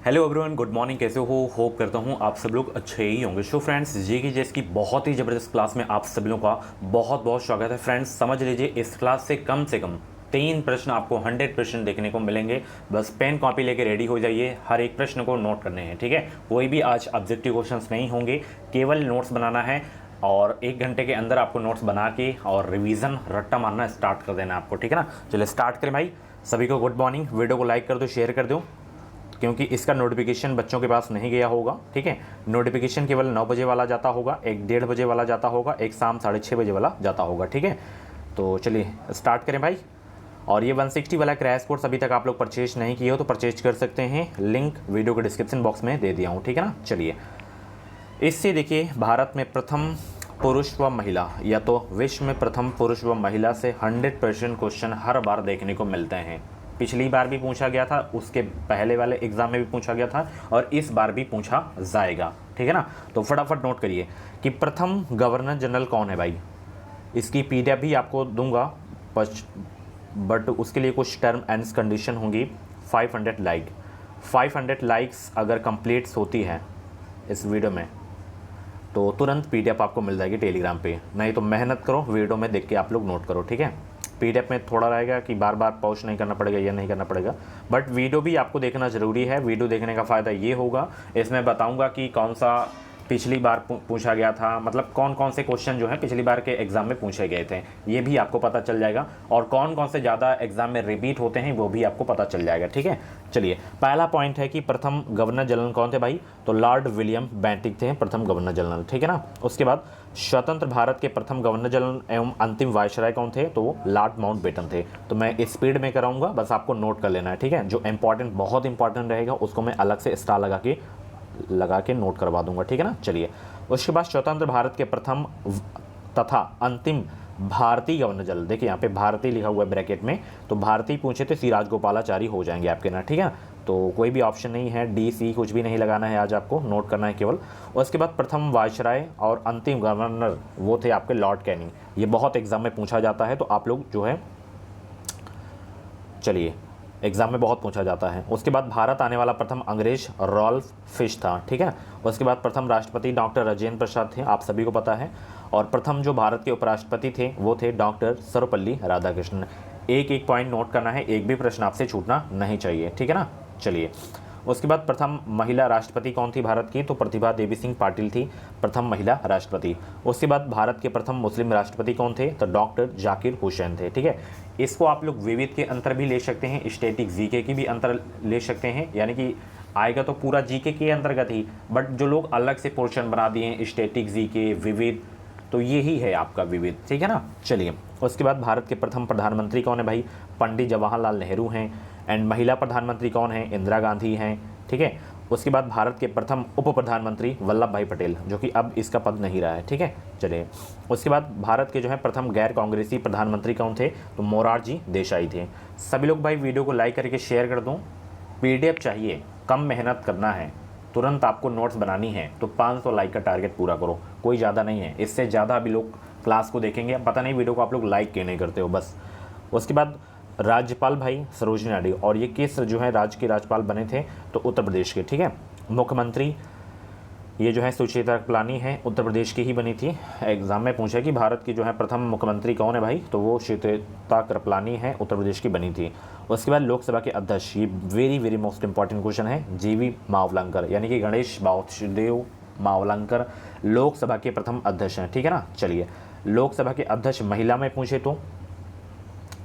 Hello everyone, good morning. कैसे हो? Hope करता हूँ आप सब लोग अच्छे ही होंगे। सो फ्रेंड्स, जी की जेस की बहुत ही ज़बरदस्त क्लास में आप सभी लोगों का बहुत बहुत स्वागत है। फ्रेंड्स समझ लीजिए, इस क्लास से कम 3 प्रश्न आपको 100% देखने को मिलेंगे। बस पेन कॉपी लेके रेडी हो जाइए, हर एक प्रश्न को नोट करने हैं, ठीक है। कोई भी आज ऑब्जेक्टिव क्वेश्चंस नहीं होंगे, केवल नोट्स बनाना है और 1 घंटे के अंदर आपको नोट्स बना के और रिवीजन रट्टा मारना स्टार्ट कर देना है आपको, ठीक है ना। चलिए स्टार्ट करें भाई। सभी को गुड मॉर्निंग। वीडियो को लाइक कर दो, शेयर कर दो, क्योंकि इसका नोटिफिकेशन बच्चों के पास नहीं गया होगा, ठीक है। नोटिफिकेशन केवल 9 बजे वाला जाता होगा, एक 1:30 बजे वाला जाता होगा, एक शाम 6:30 बजे वाला जाता होगा, ठीक है। तो चलिए स्टार्ट करें भाई। और ये 160 वाला क्रैश कोर्स अभी तक आप लोग परचेज नहीं किए हो तो परचेज कर सकते हैं, लिंक वीडियो के डिस्क्रिप्शन बॉक्स में दे दिया हूँ, ठीक है ना। चलिए इससे देखिए, भारत में प्रथम पुरुष व महिला या तो विश्व में प्रथम पुरुष व महिला से 100% क्वेश्चन हर बार देखने को मिलते हैं। पिछली बार भी पूछा गया था, उसके पहले वाले एग्जाम में भी पूछा गया था और इस बार भी पूछा जाएगा, ठीक है ना। तो फटाफट नोट करिए कि प्रथम गवर्नर जनरल कौन है भाई। इसकी पीडीएफ भी आपको दूंगा, बट उसके लिए कुछ टर्म एंड कंडीशन होंगी। 500 लाइक्स अगर कंप्लीट्स होती है इस वीडियो में तो तुरंत पीडीएफ आपको मिल जाएगी टेलीग्राम पे। नहीं तो मेहनत करो, वीडियो में देख के आप लोग नोट करो, ठीक है। पीडीएफ में थोड़ा रहेगा कि बार बार पॉज नहीं करना पड़ेगा, ये नहीं करना पड़ेगा, बट वीडियो भी आपको देखना ज़रूरी है। वीडियो देखने का फ़ायदा ये होगा, इसमें बताऊंगा कि कौन सा पिछली बार पूछा गया था, मतलब कौन कौन से क्वेश्चन जो है पिछली बार के एग्जाम में पूछे गए थे, ये भी आपको पता चल जाएगा। और कौन कौन से ज़्यादा एग्जाम में रिपीट होते हैं वो भी आपको पता चल जाएगा, ठीक है। चलिए पहला पॉइंट है कि प्रथम गवर्नर जनरल कौन थे भाई, तो लॉर्ड विलियम बेंटिक थे प्रथम गवर्नर जनरल, ठीक है ना। उसके बाद स्वतंत्र भारत के प्रथम गवर्नर जनरल एवं अंतिम वायसराय कौन थे, तो लॉर्ड माउंटबेटन थे। तो मैं स्पीड में कराऊंगा, बस आपको नोट कर लेना है, ठीक है। जो इंपॉर्टेंट, बहुत इंपॉर्टेंट रहेगा उसको मैं अलग से स्टार लगा के नोट करवा दूंगा, ठीक है ना। चलिए उसके बाद स्वतंत्र भारत के प्रथम तथा अंतिम भारतीय गवर्नर जनरल, देखिए यहाँ पे भारतीय लिखा हुआ है ब्रैकेट में, तो भारतीय पूछे तो सी राजगोपालाचारी हो जाएंगे आपके ना, ठीक है। तो कोई भी ऑप्शन नहीं है, डी सी कुछ भी नहीं लगाना है, आज आपको नोट करना है केवल। उसके बाद प्रथम वायसराय और अंतिम गवर्नर वो थे आपके लॉर्ड कैनिंग। ये बहुत एग्जाम में पूछा जाता है, तो आप लोग जो है, चलिए एग्जाम में बहुत पूछा जाता है। उसके बाद भारत आने वाला प्रथम अंग्रेज रॉल्फ फिश था, ठीक है। उसके बाद प्रथम राष्ट्रपति डॉक्टर राजेंद्र प्रसाद थे, आप सभी को पता है। और प्रथम जो भारत के उपराष्ट्रपति थे वो थे डॉक्टर सर्वपल्ली राधाकृष्णन। एक एक पॉइंट नोट करना है, एक भी प्रश्न आपसे छूटना नहीं चाहिए, ठीक है ना। चलिए उसके बाद प्रथम महिला राष्ट्रपति कौन थी भारत की, तो प्रतिभा देवी सिंह पाटिल थी प्रथम महिला राष्ट्रपति। उसके बाद भारत के प्रथम मुस्लिम राष्ट्रपति कौन थे, तो डॉक्टर जाकिर हुसैन थे, ठीक है। इसको आप लोग विविध के अंतर भी ले सकते हैं, स्टैटिक जीके की भी अंतर ले सकते हैं, यानी कि आएगा तो पूरा जीके के अंतर्गत ही, बट जो लोग अलग से पोर्शन बना दिए हैं स्टैटिक जीके विविध, तो यही है आपका विविध, ठीक है ना। चलिए उसके बाद भारत के प्रथम प्रधानमंत्री कौन है भाई, पंडित जवाहरलाल नेहरू हैं। एंड महिला प्रधानमंत्री कौन है, इंदिरा गांधी हैं, ठीक है। उसके बाद भारत के प्रथम उप प्रधानमंत्री वल्लभ भाई पटेल, जो कि अब इसका पद नहीं रहा है, ठीक है। चलिए उसके बाद भारत के जो है प्रथम गैर कांग्रेसी प्रधानमंत्री कौन थे, तो मोरारजी देसाई थे। सभी लोग भाई वीडियो को लाइक करके शेयर कर दो। पीडीएफ चाहिए, कम मेहनत करना है, तुरंत आपको नोट्स बनानी है, तो 500 लाइक का टारगेट पूरा करो, कोई ज़्यादा नहीं है। इससे ज़्यादा अभी लोग क्लास को देखेंगे, पता नहीं वीडियो को आप लोग लाइक क्यों नहीं करते हो बस। उसके बाद राज्यपाल भाई सरोजिनी नायडू, और ये किस जो है राज्य के राज्यपाल बने थे, तो उत्तर प्रदेश के, ठीक है। मुख्यमंत्री ये जो है सुचेता कृपलानी है, उत्तर प्रदेश की ही बनी थी। एग्जाम में पूछा कि भारत की जो है प्रथम मुख्यमंत्री कौन है भाई, तो वो सुचेता कृपलानी है, उत्तर प्रदेश की बनी थी। उसके बाद लोकसभा के अध्यक्ष, ये very very most important question है, जीवी मावलंकर, यानी कि गणेश वासुदेव मावलंकर लोकसभा के प्रथम अध्यक्ष हैं, ठीक है ना। चलिए लोकसभा के अध्यक्ष महिला में पूछे तो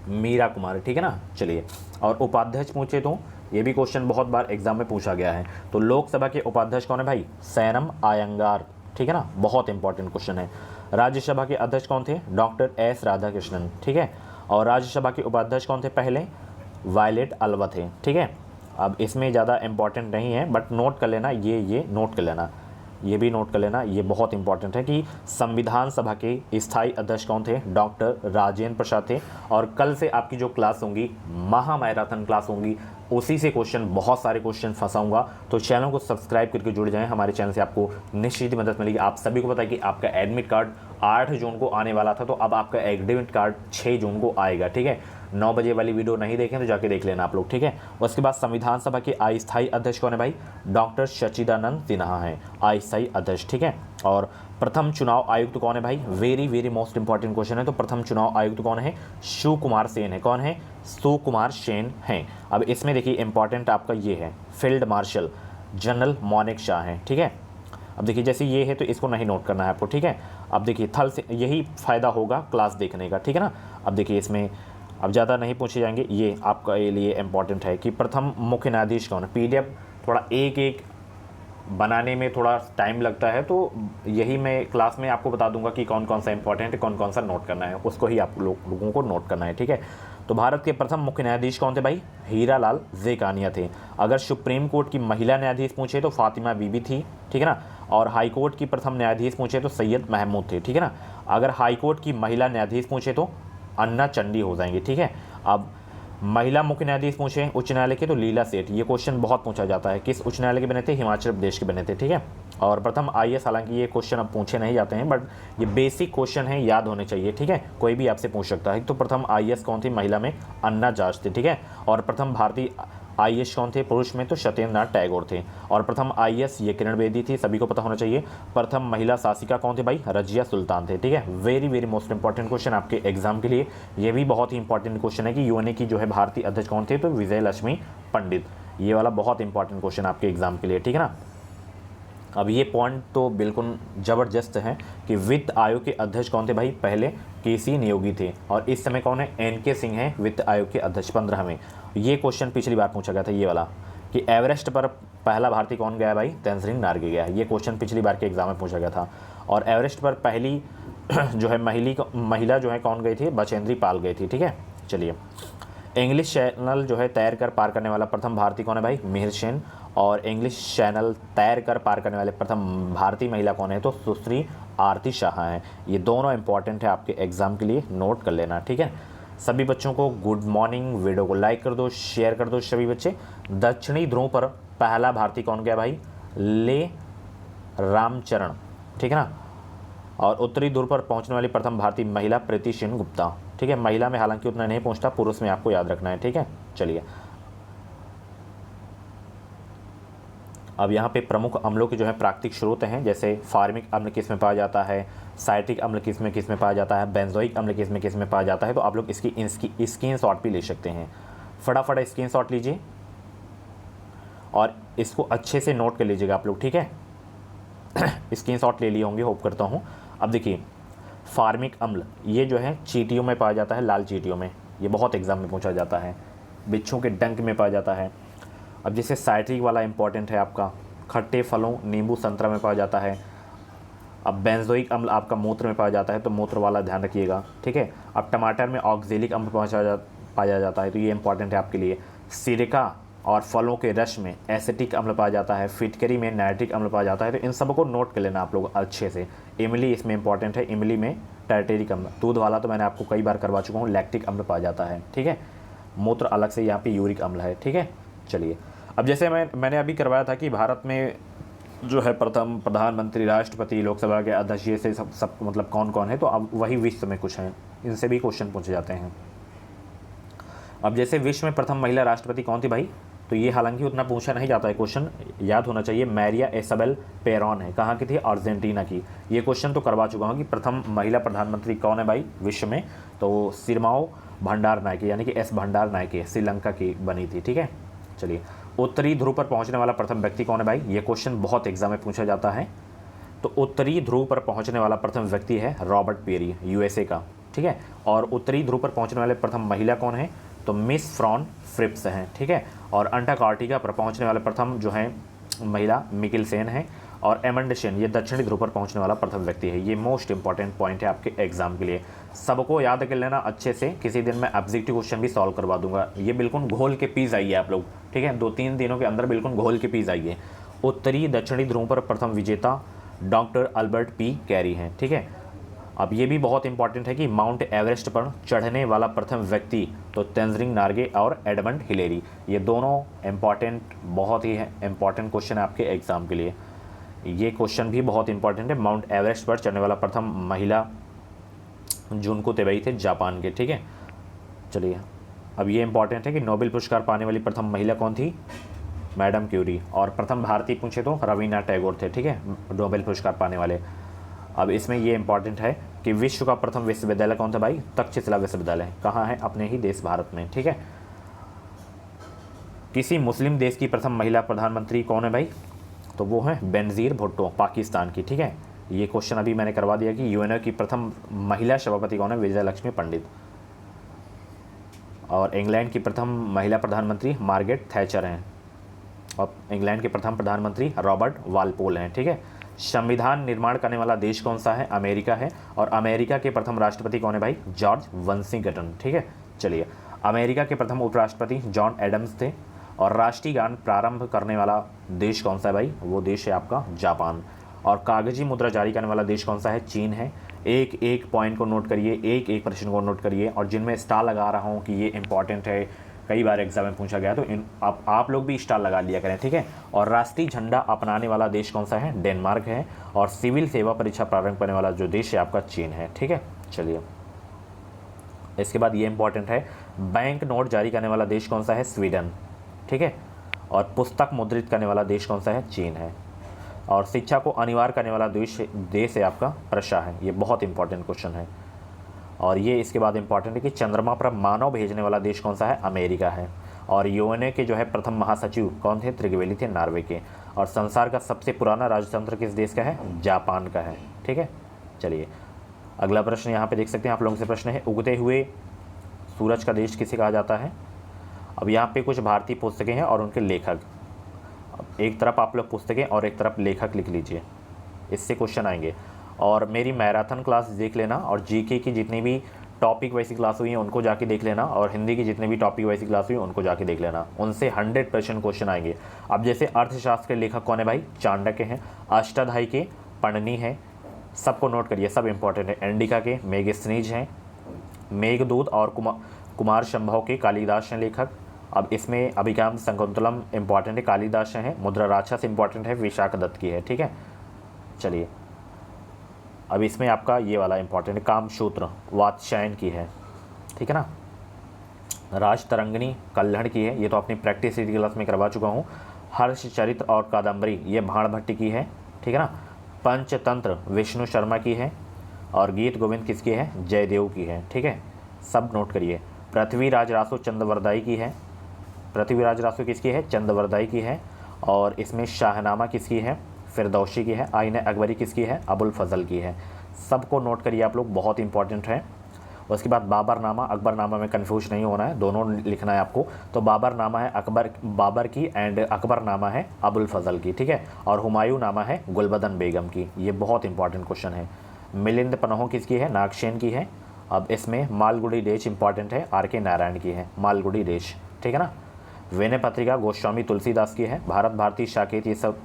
मीरा कुमारी, ठीक है ना। चलिए और उपाध्यक्ष पूछे तो, ये भी क्वेश्चन बहुत बार एग्जाम में पूछा गया है, तो लोकसभा के उपाध्यक्ष कौन है भाई, सैनम आयंगार, ठीक है ना, बहुत इंपॉर्टेंट क्वेश्चन है। राज्यसभा के अध्यक्ष कौन थे, डॉक्टर एस राधाकृष्णन, ठीक है। और राज्यसभा के उपाध्यक्ष कौन थे पहले, वायलेट अल्वा थे, ठीक है। अब इसमें ज़्यादा इंपॉर्टेंट नहीं है, बट नोट कर लेना, ये नोट कर लेना, ये भी नोट कर लेना, ये बहुत इंपॉर्टेंट है कि संविधान सभा के स्थायी अध्यक्ष कौन थे, डॉक्टर राजेंद्र प्रसाद थे। और कल से आपकी जो क्लास होंगी महा मैराथन क्लास होंगी, उसी से क्वेश्चन, बहुत सारे क्वेश्चन फंसाऊंगा, तो चैनल को सब्सक्राइब करके जुड़ जाएं, हमारे चैनल से आपको निश्चित मदद मिलेगी। आप सभी को पता है कि आपका एडमिट कार्ड 8 जून को आने वाला था, तो अब आपका एडमिट कार्ड 6 जून को आएगा, ठीक है। 9 बजे वाली वीडियो नहीं देखें तो जाके देख लेना आप लोग, ठीक है। उसके बाद संविधान सभा के अस्थायी अध्यक्ष कौन है भाई? डॉक्टर सच्चिदानंद सिन्हा हैं अस्थायी अध्यक्ष, ठीक है। और प्रथम चुनाव आयुक्त कौन है भाई? Very very most important question है। तो प्रथम चुनाव आयुक्त कौन है? सुकुमार सेन है। कौन है? सुकुमार सेन हैं। अब इसमें देखिए इंपॉर्टेंट आपका ये है, field marshal general Manek Shah हैं, ठीक है। अब देखिए जैसे ये है तो इसको नहीं नोट करना है आपको, ठीक है। अब देखिए थल से यही फ़ायदा होगा क्लास देखने का, ठीक है ना। अब देखिए इसमें अब ज़्यादा नहीं पूछे जाएंगे, ये आपका लिए इंपॉर्टेंट है कि प्रथम मुख्य न्यायाधीश कौन है। पीडीएफ थोड़ा एक एक बनाने में थोड़ा टाइम लगता है, तो यही मैं क्लास में आपको बता दूंगा कि कौन कौन सा इंपॉर्टेंट है, कौन कौन सा नोट करना है, उसको ही आप लोगों को नोट करना है, ठीक है। तो भारत के प्रथम मुख्य न्यायाधीश कौन थे भाई? हीरालाल जेकानिया थे। अगर सुप्रीम कोर्ट की महिला न्यायाधीश पूछे तो फातिमा बीबी थी, ठीक है ना। और हाई कोर्ट की प्रथम न्यायाधीश पूछे तो सैयद महमूद थे, ठीक है ना। अगर हाई कोर्ट की महिला न्यायाधीश पूछे तो अन्ना चंडी हो जाएंगी, ठीक है। अब महिला मुख्य न्यायाधीश पूछे उच्च न्यायालय के तो लीला सेठ। ये क्वेश्चन बहुत पूछा जाता है, किस उच्च न्यायालय के बने थे? हिमाचल प्रदेश के बने थे, ठीक है। और प्रथम आईएएस, हालांकि ये क्वेश्चन अब पूछे नहीं जाते हैं, बट ये बेसिक क्वेश्चन है, याद होने चाहिए, ठीक है। कोई भी आपसे पूछ सकता है। तो प्रथम आईएएस कौन थी? महिला में अन्ना जाज थे, ठीक है। और प्रथम भारतीय आईएएस कौन थे? पुरुष में तो सत्येंद्र नाथ टैगोर थे। और प्रथम आईएएस ये किरण बेदी थी, सभी को पता होना चाहिए। प्रथम महिला शासिका कौन थे भाई? रजिया सुल्तान थे, ठीक है। Very very most important question आपके एग्जाम के लिए। ये भी बहुत ही इंपॉर्टेंट क्वेश्चन है कि यूएनए की जो है भारतीय अध्यक्ष कौन थे? तो विजय लक्ष्मी पंडित। ये वाला बहुत इंपॉर्टेंट क्वेश्चन आपके एग्जाम के लिए, ठीक है ना। अब ये पॉइंट तो बिल्कुल ज़बरदस्त है कि वित्त आयोग के अध्यक्ष कौन थे भाई? पहले केसी नियोगी थे, और इस समय कौन है? एनके सिंह हैं वित्त आयोग के अध्यक्ष 15वें। ये क्वेश्चन पिछली बार पूछा गया था, ये वाला, कि एवरेस्ट पर पहला भारतीय कौन गया भाई? तेनजिंग नार्गे गया है। ये क्वेश्चन पिछली बार के एग्जाम में पूछा गया था। और एवरेस्ट पर पहली जो है महिला जो है कौन गई थी? बचेंद्री पाल गई थी, ठीक है। चलिए, इंग्लिश चैनल जो है तैर कर पार करने वाला प्रथम भारतीय कौन है भाई? मिहिर सेन। और इंग्लिश चैनल तैर कर पार करने वाले प्रथम भारतीय महिला कौन है? तो सुश्री आरती शाह हैं। ये दोनों इंपॉर्टेंट है आपके एग्जाम के लिए, नोट कर लेना, ठीक है। सभी बच्चों को गुड मॉर्निंग। वीडियो को लाइक कर दो, शेयर कर दो सभी बच्चे। दक्षिणी ध्रुव पर पहला भारतीय कौन गया भाई? ले रामचरण, ठीक है ना। और उत्तरी ध्रुव पर पहुंचने वाली प्रथम भारतीय महिला प्रीति सेन गुप्ता, ठीक है। महिला में हालांकि उतना नहीं पहुंचता, पुरुष में आपको याद रखना है, ठीक है। चलिए, अब यहाँ पे प्रमुख अम्लों के जो है प्राकृतिक स्रोत हैं, जैसे फार्मिक अम्ल किस में पाया जाता है, साइट्रिक अम्ल किस में पाया जाता है, बेंजोइक अम्ल किस में पाया जाता है। तो आप लोग इसकी स्क्रीन शॉट भी ले सकते हैं। फटाफट स्क्रीन शॉट लीजिए और इसको अच्छे से नोट कर लीजिएगा आप लोग, ठीक है। स्क्रीन शॉट ले लिए होंगे, होप करता हूँ। अब देखिए, फार्मिक अम्ल ये जो है चींटियों में पाया जाता है, लाल चींटियों में। ये बहुत एग्जाम में पूछा जाता है। बिच्छू के डंक में पाया जाता है। अब जैसे साइट्रिक वाला इंपॉर्टेंट है आपका, खट्टे फलों नींबू संतरा में पाया जाता है। अब बेंजोइक अम्ल आपका मूत्र में पाया जाता है, तो मूत्र वाला ध्यान रखिएगा, ठीक है। अब टमाटर में ऑक्जेलिक अम्ल पाया जाता है, तो ये इंपॉर्टेंट है आपके लिए। सिरका और फलों के रस में एसिटिक अम्ल पाया जाता है। फिटकरी में नाइट्रिक अम्ल पाया जाता है। तो इन सबको नोट कर लेना आप लोग अच्छे से। इमली इसमें इंपॉर्टेंट है, इमली में टार्टेरिक अम्ल। दूध वाला तो मैंने आपको कई बार करवा चुका हूँ, लैक्टिक अम्ल पाया जाता है, ठीक है। मूत्र अलग से यहाँ पे यूरिक अम्ल है, ठीक है। चलिए, अब जैसे मैंने अभी करवाया था कि भारत में जो है प्रथम प्रधानमंत्री, राष्ट्रपति, लोकसभा के अध्यक्ष, ये से सब मतलब कौन कौन है, तो अब वही विश्व में कुछ हैं, इनसे भी क्वेश्चन पूछे जाते हैं। अब जैसे विश्व में प्रथम महिला राष्ट्रपति कौन थी भाई? तो ये हालांकि उतना पूछा नहीं जाता है, क्वेश्चन याद होना चाहिए। मैरिया इसाबेल पेरॉन है। कहाँ की थी? अर्जेंटीना की। ये क्वेश्चन तो करवा चुका हूँ कि प्रथम महिला प्रधानमंत्री कौन है भाई विश्व में? तो सिरमाओ भंडार नायके, यानी कि एस भंडार नायके, श्रीलंका की बनी थी, ठीक है। चलिए, उत्तरी ध्रुव पर पहुंचने वाला प्रथम व्यक्ति कौन है भाई? ये क्वेश्चन बहुत एग्जाम में पूछा जाता है। तो उत्तरी ध्रुव पर पहुंचने वाला प्रथम व्यक्ति है रॉबर्ट पेरी, यूएसए का, ठीक है। और उत्तरी ध्रुव पर पहुंचने वाले प्रथम महिला कौन है? तो मिस फ्रॉन फ्रिप्स हैं, ठीक है। और अंटार्कटिका पर पहुंचने वाले प्रथम जो है महिला मिकिल सेन है। और एमंडसेन ये दक्षिणी ध्रुव पर पहुंचने वाला प्रथम व्यक्ति है। ये मोस्ट इंपॉर्टेंट पॉइंट है आपके एग्जाम के लिए, सबको याद कर लेना अच्छे से। किसी दिन मैं ऑब्जेक्टिव क्वेश्चन भी सॉल्व करवा दूंगा। ये बिल्कुल घोल के पी जाइए आप लोग, ठीक है। 2-3 दिनों के अंदर बिल्कुल घोल के पी जाइए। उत्तरी दक्षिणी ध्रुव पर प्रथम विजेता डॉक्टर अल्बर्ट पी कैरी हैं, ठीक है। अब ये भी बहुत इंपॉर्टेंट है कि माउंट एवरेस्ट पर चढ़ने वाला प्रथम व्यक्ति तो तेनजिंग नार्गे और एडमंड हिलेरी। ये दोनों इंपॉर्टेंट, बहुत ही इंपॉर्टेंट क्वेश्चन है आपके एग्जाम के लिए। ये क्वेश्चन भी बहुत इंपॉर्टेंट है। माउंट एवरेस्ट पर चढ़ने वाला प्रथम महिला जुनको तेबई थे, जापान के, ठीक है। चलिए, अब ये इंपॉर्टेंट है कि नोबेल पुरस्कार पाने वाली प्रथम महिला कौन थी, मैडम क्यूरी। और प्रथम भारतीय पूछे तो रविन्द्रनाथ टैगोर थे, ठीक है, नोबेल पुरस्कार पाने वाले। अब इसमें ये इंपॉर्टेंट है कि विश्व का प्रथम विश्वविद्यालय कौन था भाई, तक्षशिला विश्वविद्यालय। कहाँ है, अपने ही देश भारत में, ठीक है। किसी मुस्लिम देश की प्रथम महिला प्रधानमंत्री कौन है भाई, तो वो है बेनज़ीर भुट्टो, पाकिस्तान की, ठीक है। ये क्वेश्चन अभी मैंने करवा दिया कि यूएनओ की प्रथम महिला सभापति कौन है, विजय लक्ष्मी पंडित। और इंग्लैंड की प्रथम महिला प्रधानमंत्री मार्गरेट थैचर हैं। और इंग्लैंड के प्रथम प्रधानमंत्री रॉबर्ट वालपोल हैं, ठीक है। संविधान निर्माण करने वाला देश कौन सा है, अमेरिका है। और अमेरिका के प्रथम राष्ट्रपति कौन है भाई, जॉर्ज वाशिंगटन, ठीक है। चलिए, अमेरिका के प्रथम उपराष्ट्रपति जॉन एडम्स थे। और राष्ट्रीय गान प्रारंभ करने वाला देश कौन सा है भाई, वो देश है आपका जापान। और कागजी मुद्रा जारी करने वाला देश कौन सा है, चीन है। एक एक पॉइंट को नोट करिए, एक एक प्रश्न को नोट करिए, और जिनमें स्टार लगा रहा हूँ कि ये इंपॉर्टेंट है, कई बार एग्जाम में पूछा गया, तो इन आप लोग भी स्टार लगा लिया करें, ठीक है। और राष्ट्रीय झंडा अपनाने वाला देश कौन सा है, डेनमार्क है। और सिविल सेवा परीक्षा प्रारंभ करने वाला जो देश है आपका चीन है, ठीक है। चलिए, इसके बाद ये इंपॉर्टेंट है, बैंक नोट जारी करने वाला देश कौन सा है, स्वीडन, ठीक है। और पुस्तक मुद्रित करने वाला देश कौन सा है, चीन है। और शिक्षा को अनिवार्य करने वाला देश है आपका रशिया है। ये बहुत इंपॉर्टेंट क्वेश्चन है। और ये इसके बाद इंपॉर्टेंट है कि चंद्रमा पर मानव भेजने वाला देश कौन सा है, अमेरिका है। और यूएनए के जो है प्रथम महासचिव कौन थे, त्रिगवेली थे, नॉर्वे के। और संसार का सबसे पुराना राजतंत्र किस देश का है, जापान का है, ठीक है। चलिए, अगला प्रश्न यहाँ पे देख सकते हैं आप लोगों से प्रश्न है, उगते हुए सूरज का देश किसे कहा जाता है। अब यहाँ पे कुछ भारतीय पुस्तकें हैं और उनके लेखक। एक तरफ आप लोग पुस्तकें और एक तरफ लेखक लिख लीजिए, इससे क्वेश्चन आएंगे। और मेरी मैराथन क्लास देख लेना, और जीके की जितनी भी टॉपिक वैसी क्लास हुई है उनको जाके देख लेना, और हिंदी की जितने भी टॉपिक वैसी क्लास हुई उनको जाके देख लेना, उनसे 100% क्वेश्चन आएंगे। अब जैसे अर्थशास्त्र के लेखक कौन है भाई, चाणक्य हैं। अष्टाध्यायी के पढ़नी है, सबको नोट करिए, सब इंपॉर्टेंट है। एंडिका के मेगस्थनीज हैं। मेघदूत और कुमार संभव के कालिदास हैं लेखक। अब इसमें अभिज्ञान शकुंतलम इंपॉर्टेंट है, कालिदास हैं। मुद्रा राक्षस इंपॉर्टेंट है, विशाख दत्त की है, ठीक है। चलिए, अब इसमें आपका ये वाला इंपॉर्टेंट है, कामसूत्र वात्स्यायन की है, ठीक है ना। राजतरंगिणी कल्हड़ की है, ये तो अपनी प्रैक्टिस क्लास में करवा चुका हूँ। हर्षचरित और कादम्बरी ये भाणभट्ट की है, ठीक है ना। पंचतंत्र विष्णु शर्मा की है। और गीत गोविंद किसकी है, जयदेव की है, ठीक है। सब नोट करिए। पृथ्वीराज रासो चंद्रवरदाई की है। पृथ्वीराज रासो किसकी है, चंद्रवरदाई की है। और इसमें शाहनामा किसकी है, फिरदौसी की है। आईने अकबरी किसकी है, अबुल फजल की है। सबको नोट करिए आप लोग, बहुत इंपॉर्टेंट है। उसके बाद बाबरनामा, अकबरनामा में कंफ्यूज नहीं होना है, दोनों लिखना है आपको। तो बाबरनामा है बाबर की, एंड अकबरनामा है अबुल फजल की, ठीक है। और हुमायूं नामा है गुलबदन बेगम की। ये बहुत इंपॉर्टेंट क्वेश्चन है। मिलिंद पन्हो किसकी है, नागसेन की है। अब इसमें मालगुडी डेच इंपॉर्टेंट है, आर के नारायण की है, मालगुडी डेच, ठीक है ना। विनय पत्रिका गोस्वामी तुलसीदास की है। भारत भारती साकेत, ये सब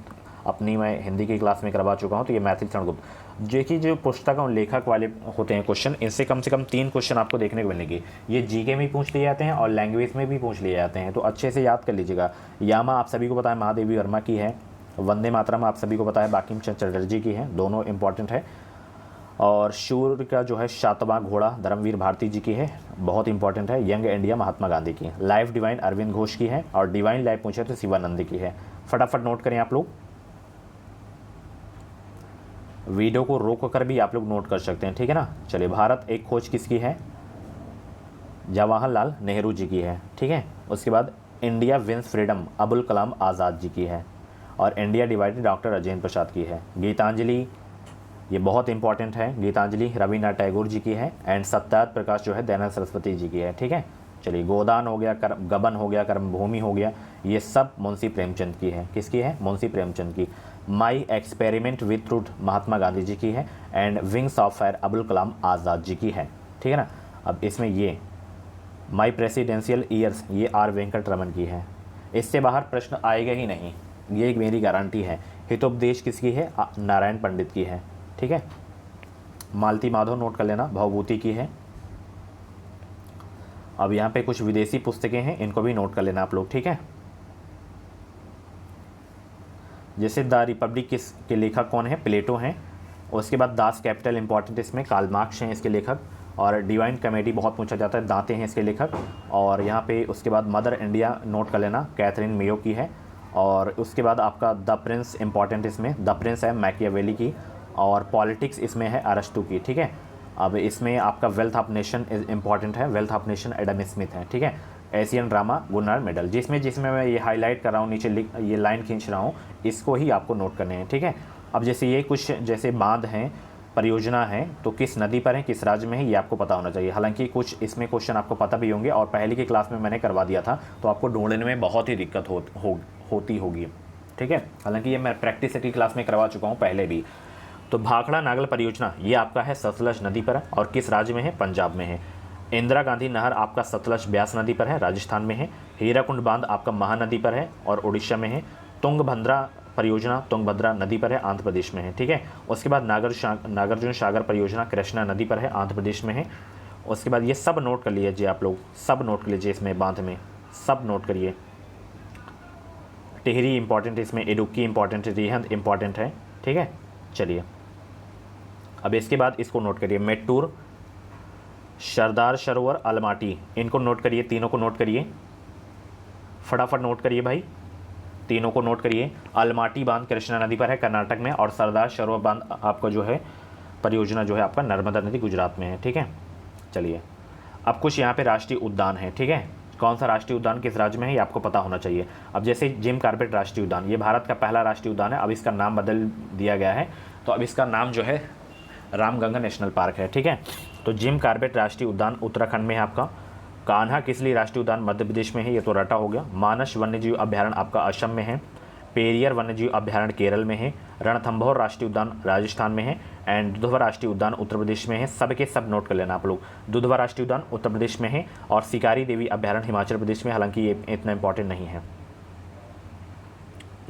अपनी मैं हिंदी की क्लास में करवा चुका हूँ। तो ये मैथिली चरण गुप्त जो कि जो पुस्तक और लेखक वाले होते हैं क्वेश्चन, इनसे कम से कम 3 क्वेश्चन आपको देखने को मिलेंगे। ये जीके में पूछ लिए जाते हैं और लैंग्वेज में भी पूछ लिए जाते हैं, तो अच्छे से याद कर लीजिएगा। यामा आप सभी को पता है महादेवी वर्मा की है। वंदे मातरम आप सभी को पता है बंकिम चंद्र चटर्जी की है, दोनों इंपॉर्टेंट है। और शूर का जो है 7वां घोड़ा धर्मवीर भारती जी की है, बहुत इंपॉर्टेंट है। यंग इंडिया महात्मा गांधी की। लाइफ डिवाइन अरविंद घोष की है। और डिवाइन लाइफ पूछे तो शिवानंद की है। फटाफट नोट करें आप लोग, वीडियो को रोक कर भी आप लोग नोट कर सकते हैं, ठीक है ना। चलिए, भारत एक खोज किसकी है, जवाहरलाल नेहरू जी की है, ठीक है। उसके बाद India wins freedom Abul Kalam Azad ji की है। और India divided doctor Rajendra Prasad की है। गीतांजलि ये बहुत इंपॉर्टेंट है, गीतांजलि रविन्द्रनाथ टैगोर जी की है। एंड सत्याग्रह प्रकाश जो है दयानंद सरस्वती जी की है, ठीक है। चलिए, गोदान हो गया, गबन हो गया, कर्मभूमि हो गया, ये सब मुंशी प्रेमचंद की है। किसकी है, मुंशी प्रेमचंद की। My experiment with truth Mahatma Gandhi ji की है। And wings of fire Abul Kalam Azad ji की है, ठीक है ना। अब इसमें ये माई प्रेसिडेंशियल ईयर्स ये आर वेंकट रमन की है। इससे बाहर प्रश्न आएगा ही नहीं, ये एक मेरी गारंटी है। हितोपदेश किसकी है, नारायण पंडित की है, ठीक है। मालती माधव नोट कर लेना, भवभूति की है। अब यहाँ पे कुछ विदेशी पुस्तकें हैं, इनको भी नोट कर लेना आप लोग, ठीक है। जैसे द रिपब्लिक के लेखक कौन है, प्लेटो हैं। उसके बाद दास कैपिटल इंपॉर्टेंट, इसमें कार्ल मार्क्स हैं इसके लेखक। और डिवाइन कॉमेडी बहुत पूछा जाता है, दांते हैं इसके लेखक। और यहाँ पे उसके बाद मदर इंडिया नोट कर लेना, कैथरीन मेयो की है। और उसके बाद आपका द प्रिंस इंपॉर्टेंट, इसमें द प्रिंस है मैकियावेली की। और पॉलिटिक्स इसमें है अरस्तु की, ठीक है। अब इसमें आपका वेल्थ ऑफ नेशन इंपॉर्टेंट है, wealth of nation Adam Smith है, ठीक है। एशियन ड्रामा गुन्नार मेडल, जिसमें मैं ये हाईलाइट कर रहा हूँ, नीचे ये लाइन खींच रहा हूँ, इसको ही आपको नोट करने हैं, ठीक है। अब जैसे ये कुछ जैसे बांध हैं, परियोजना है, तो किस नदी पर है, किस राज्य में है, ये आपको पता होना चाहिए। हालांकि कुछ इसमें क्वेश्चन आपको पता भी होंगे और पहले की क्लास में मैंने करवा दिया था, तो आपको ढूंढने में बहुत ही दिक्कत होती होगी, ठीक है। हालांकि ये मैं प्रैक्टिस की क्लास में करवा चुका हूँ पहले भी। तो भाखड़ा नागल परियोजना ये आपका है सतलज नदी पर है और किस राज्य में है, पंजाब में है। इंदिरा गांधी नहर आपका सतलज ब्यास नदी पर है, राजस्थान में है। हीराकुंड बांध आपका महानदी पर है और उड़ीसा में है। तुंगभद्रा परियोजना तुंगभद्रा नदी पर है, आंध्र प्रदेश में है, ठीक है। उसके बाद नागार्जुन सागर परियोजना कृष्णा नदी पर है, आंध्र प्रदेश में है। उसके बाद ये सब नोट कर लीजिए, आप लोग सब नोट कर लीजिए, इसमें बांध में सब नोट करिए। टिहरी इंपॉर्टेंट है, इसमें इडुक्की इंपॉर्टेंट है, रिहंद इंपॉर्टेंट है, ठीक है। चलिए अब इसके बाद इसको नोट करिए, मेट्टूर, सरदार सरोवर, अलमाटी, इनको नोट करिए, तीनों को नोट करिए, फटाफट नोट करिए भाई, तीनों को नोट करिए। अलमाटी बांध कृष्णा नदी पर है, कर्नाटक में, और सरदार सरोवर बांध आपका जो है परियोजना जो है आपका नर्मदा नदी गुजरात में है, ठीक है। चलिए अब कुछ यहाँ पे राष्ट्रीय उद्यान है, ठीक है। कौन सा राष्ट्रीय उद्यान किस राज्य में है ये आपको पता होना चाहिए। अब जैसे जिम कॉर्बेट राष्ट्रीय उद्यान, ये भारत का पहला राष्ट्रीय उद्यान है, अब इसका नाम बदल दिया गया है, तो अब इसका नाम जो है रामगंगा नेशनल पार्क है, ठीक है। तो जिम कॉर्बेट राष्ट्रीय उद्यान उत्तराखंड में है आपका। कान्हा किसली राष्ट्रीय उद्यान मध्य प्रदेश में है, ये तो रटा हो गया। मानस वन्यजीव अभ्यारण्य आपका असम में है। पेरियर वन्यजीव अभ्यारण्य केरल में है। रणथंभौर राष्ट्रीय उद्यान राजस्थान में है। एंड दुधवा राष्ट्रीय उद्यान उत्तर प्रदेश में है। सब के सब नोट कर लेना आप लोग। दुधवा राष्ट्रीय उद्यान उत्तर प्रदेश में है और शिकारी देवी अभ्यारण्य हिमाचल प्रदेश में, हालांकि ये इतना इंपॉर्टेंट नहीं है,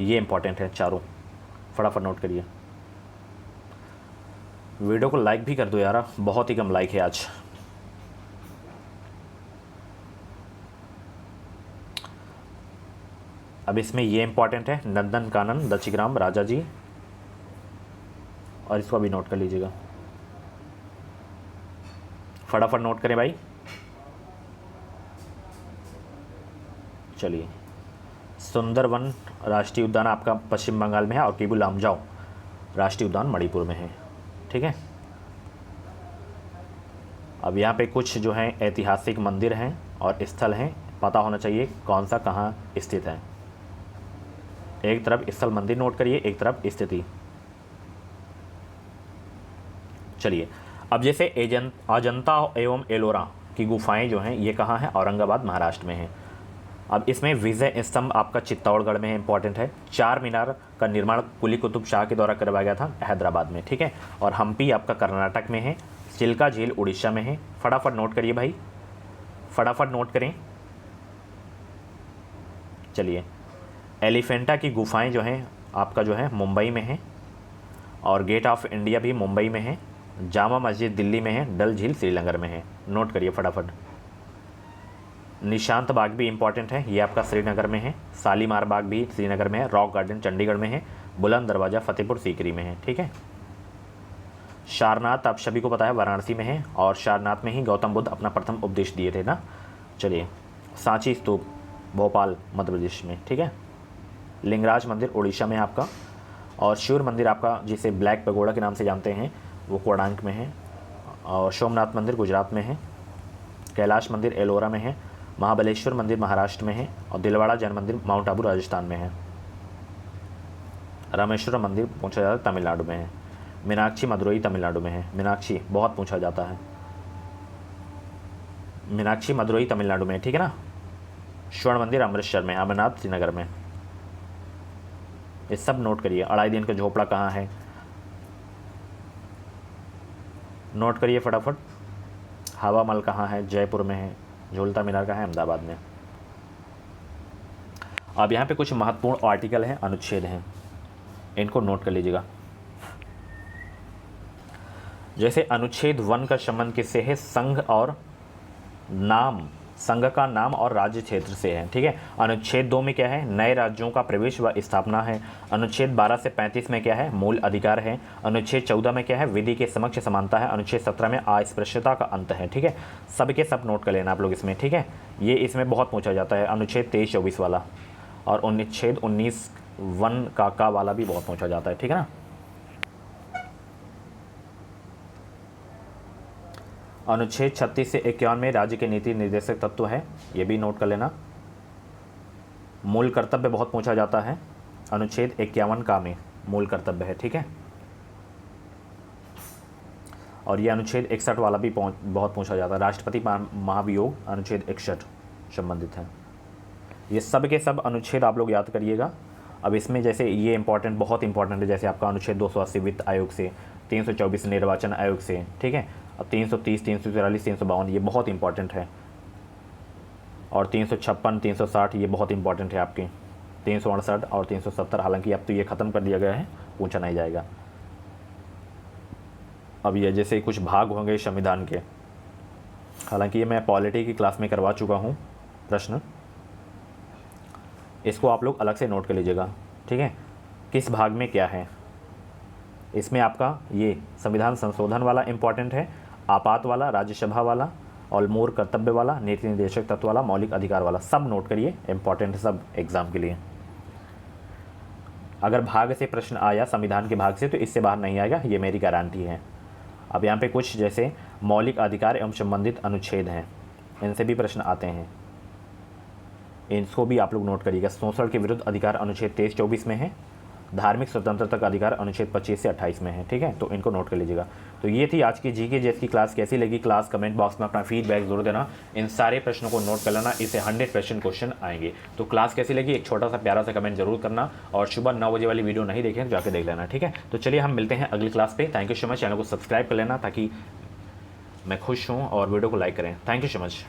ये इंपॉर्टेंट है चारों, फटाफट नोट करिए। वीडियो को लाइक भी कर दो यार, बहुत ही कम लाइक है आज। अब इसमें ये इंपॉर्टेंट है, नंदन कानन, दक्षिग्राम, राजा जी, और इसको भी नोट कर लीजिएगा, फटाफट नोट करें भाई। चलिए सुंदरवन राष्ट्रीय उद्यान आपका पश्चिम बंगाल में है और केबू लामजाओ राष्ट्रीय उद्यान मणिपुर में है, ठीक है। अब यहाँ पे कुछ जो है ऐतिहासिक मंदिर हैं और स्थल हैं, पता होना चाहिए कौन सा कहाँ स्थित है। एक तरफ स्थल मंदिर नोट करिए, एक तरफ स्थिति। चलिए अब जैसे अजंता एवं एलोरा की गुफाएं जो हैं ये कहाँ हैं, औरंगाबाद महाराष्ट्र में हैं। अब इसमें विजय स्तंभ आपका चित्तौड़गढ़ में है, इंपॉर्टेंट है। चार मीनार का निर्माण कुली कुतुब शाह के द्वारा करवाया गया था हैदराबाद में, ठीक है। और हम्पी आपका कर्नाटक में है। चिल्का झील उड़ीसा में है, फटाफट नोट करिए भाई, फटाफट नोट करें। चलिए एलिफेंटा की गुफाएं जो हैं आपका जो है मुंबई में है और गेट ऑफ इंडिया भी मुंबई में है। जामा मस्जिद दिल्ली में है, डल झील श्रीनगर में है, नोट करिए फटाफट। निशांत बाग भी इंपॉर्टेंट है, ये आपका श्रीनगर में है। शालीमार बाग भी श्रीनगर में है। रॉक गार्डन चंडीगढ़ में है। बुलंद दरवाज़ा फतेहपुर सीकरी में है, ठीक है। सारनाथ आप सभी को पता है वाराणसी में है और सारनाथ में ही गौतम बुद्ध अपना प्रथम उपदेश दिए थे ना। चलिए सांची स्तूप भोपाल मध्य प्रदेश में, ठीक है। लिंगराज मंदिर उड़ीसा में आपका, और शिव मंदिर आपका जिसे ब्लैक पगोड़ा के नाम से जानते हैं वो कोडांक में है। और सोमनाथ मंदिर गुजरात में है। कैलाश मंदिर एलोरा में है। महाबलेश्वर मंदिर महाराष्ट्र में है और दिलवाड़ा जैन मंदिर माउंट आबू राजस्थान में है। रामेश्वर मंदिर पूछा जाता है तमिलनाडु में है। मीनाक्षी मदुरई तमिलनाडु में है। मीनाक्षी बहुत पूछा जाता है, मीनाक्षी मदुरई तमिलनाडु में, ठीक है ना। स्वर्ण मंदिर अमृतसर में, अमरनाथ श्रीनगर में, ये सब नोट करिए। अढ़ाई दिन का झोपड़ा कहाँ है, नोट करिए फटाफट। हवा महल कहाँ है, जयपुर में है। झूलता मीनार कहाँ है, अहमदाबाद में। अब यहाँ पे कुछ महत्वपूर्ण आर्टिकल हैं, अनुच्छेद हैं, इनको नोट कर लीजिएगा। जैसे अनुच्छेद 1 का संबंध किससे है, संघ और नाम संघ का नाम और राज्य क्षेत्र से है, ठीक है। अनुच्छेद 2 में क्या है, नए राज्यों का प्रवेश व स्थापना है। अनुच्छेद 12 से 35 में क्या है, मूल अधिकार है। अनुच्छेद 14 में क्या है, विधि के समक्ष समानता है। अनुच्छेद 17 में अस्पृश्यता का अंत है, ठीक है। सब के सब नोट कर लेना आप लोग इसमें, ठीक है। ये इसमें बहुत पूछा जाता है, अनुच्छेद 23-24 वाला, और अनुच्छेद 19(1) का वाला भी बहुत पूछा जाता है, ठीक है ना। अनुच्छेद 36 से 51 में राज्य के नीति निर्देशक तत्व है, ये भी नोट कर लेना। मूल कर्तव्य बहुत पूछा जाता है, अनुच्छेद 51 का में मूल कर्तव्य है, ठीक है। और ये अनुच्छेद 61 वाला भी बहुत पूछा जाता है, राष्ट्रपति महाभियोग अनुच्छेद 61 संबंधित है। ये सब के सब अनुच्छेद आप लोग याद करिएगा। अब इसमें जैसे ये इंपॉर्टेंट, बहुत इंपॉर्टेंट है, जैसे आपका अनुच्छेद 280 वित्त आयोग से, 324 निर्वाचन आयोग से, ठीक है। अब 330, 344, 352 ये बहुत इंपॉर्टेंट है, और 356, 360 ये बहुत इंपॉर्टेंट है आपके, 368 और 370, हालांकि अब तो ये ख़त्म कर दिया गया है, पूछा नहीं जाएगा। अब ये जैसे कुछ भाग होंगे संविधान के, हालांकि ये मैं पॉलिटी की क्लास में करवा चुका हूँ प्रश्न, इसको आप लोग अलग से नोट कर लीजिएगा, ठीक है। किस भाग में क्या है, इसमें आपका ये संविधान संशोधन वाला इंपॉर्टेंट है, आपात वाला, राज्यसभा वाला, और मूल कर्तव्य वाला, नीति निर्देशक तत्व वाला, मौलिक अधिकार वाला, सब नोट करिए, इंपॉर्टेंट है सब एग्जाम के लिए। अगर भाग से प्रश्न आया संविधान के भाग से तो इससे बाहर नहीं आएगा, ये मेरी गारंटी है। अब यहाँ पे कुछ जैसे मौलिक अधिकार एवं संबंधित अनुच्छेद हैं, इनसे भी प्रश्न आते हैं, इनको भी आप लोग नोट करिएगा। शोषण के विरुद्ध अधिकार अनुच्छेद 23-24 में है, धार्मिक स्वतंत्रता का अधिकार अनुच्छेद 25 से 28 में है, ठीक है। तो इनको नोट कर लीजिएगा। तो ये थी आज की जीके जेस की क्लास। कैसी लगी क्लास, कमेंट बॉक्स में अपना फीडबैक जरूर देना। इन सारे प्रश्नों को नोट कर लेना, इससे 100% क्वेश्चन आएंगे। तो क्लास कैसी लगी एक छोटा सा प्यारा सा कमेंट जरूर करना, और सुबह 9 बजे वाली वीडियो नहीं देखें तो जाकर देख लेना, ठीक है। तो चलिए हम मिलते हैं अगली क्लास पे। Thank you so much. Channel को सब्सक्राइब कर लेना ताकि मैं खुश हूँ, और वीडियो को लाइक करें। Thank you so much.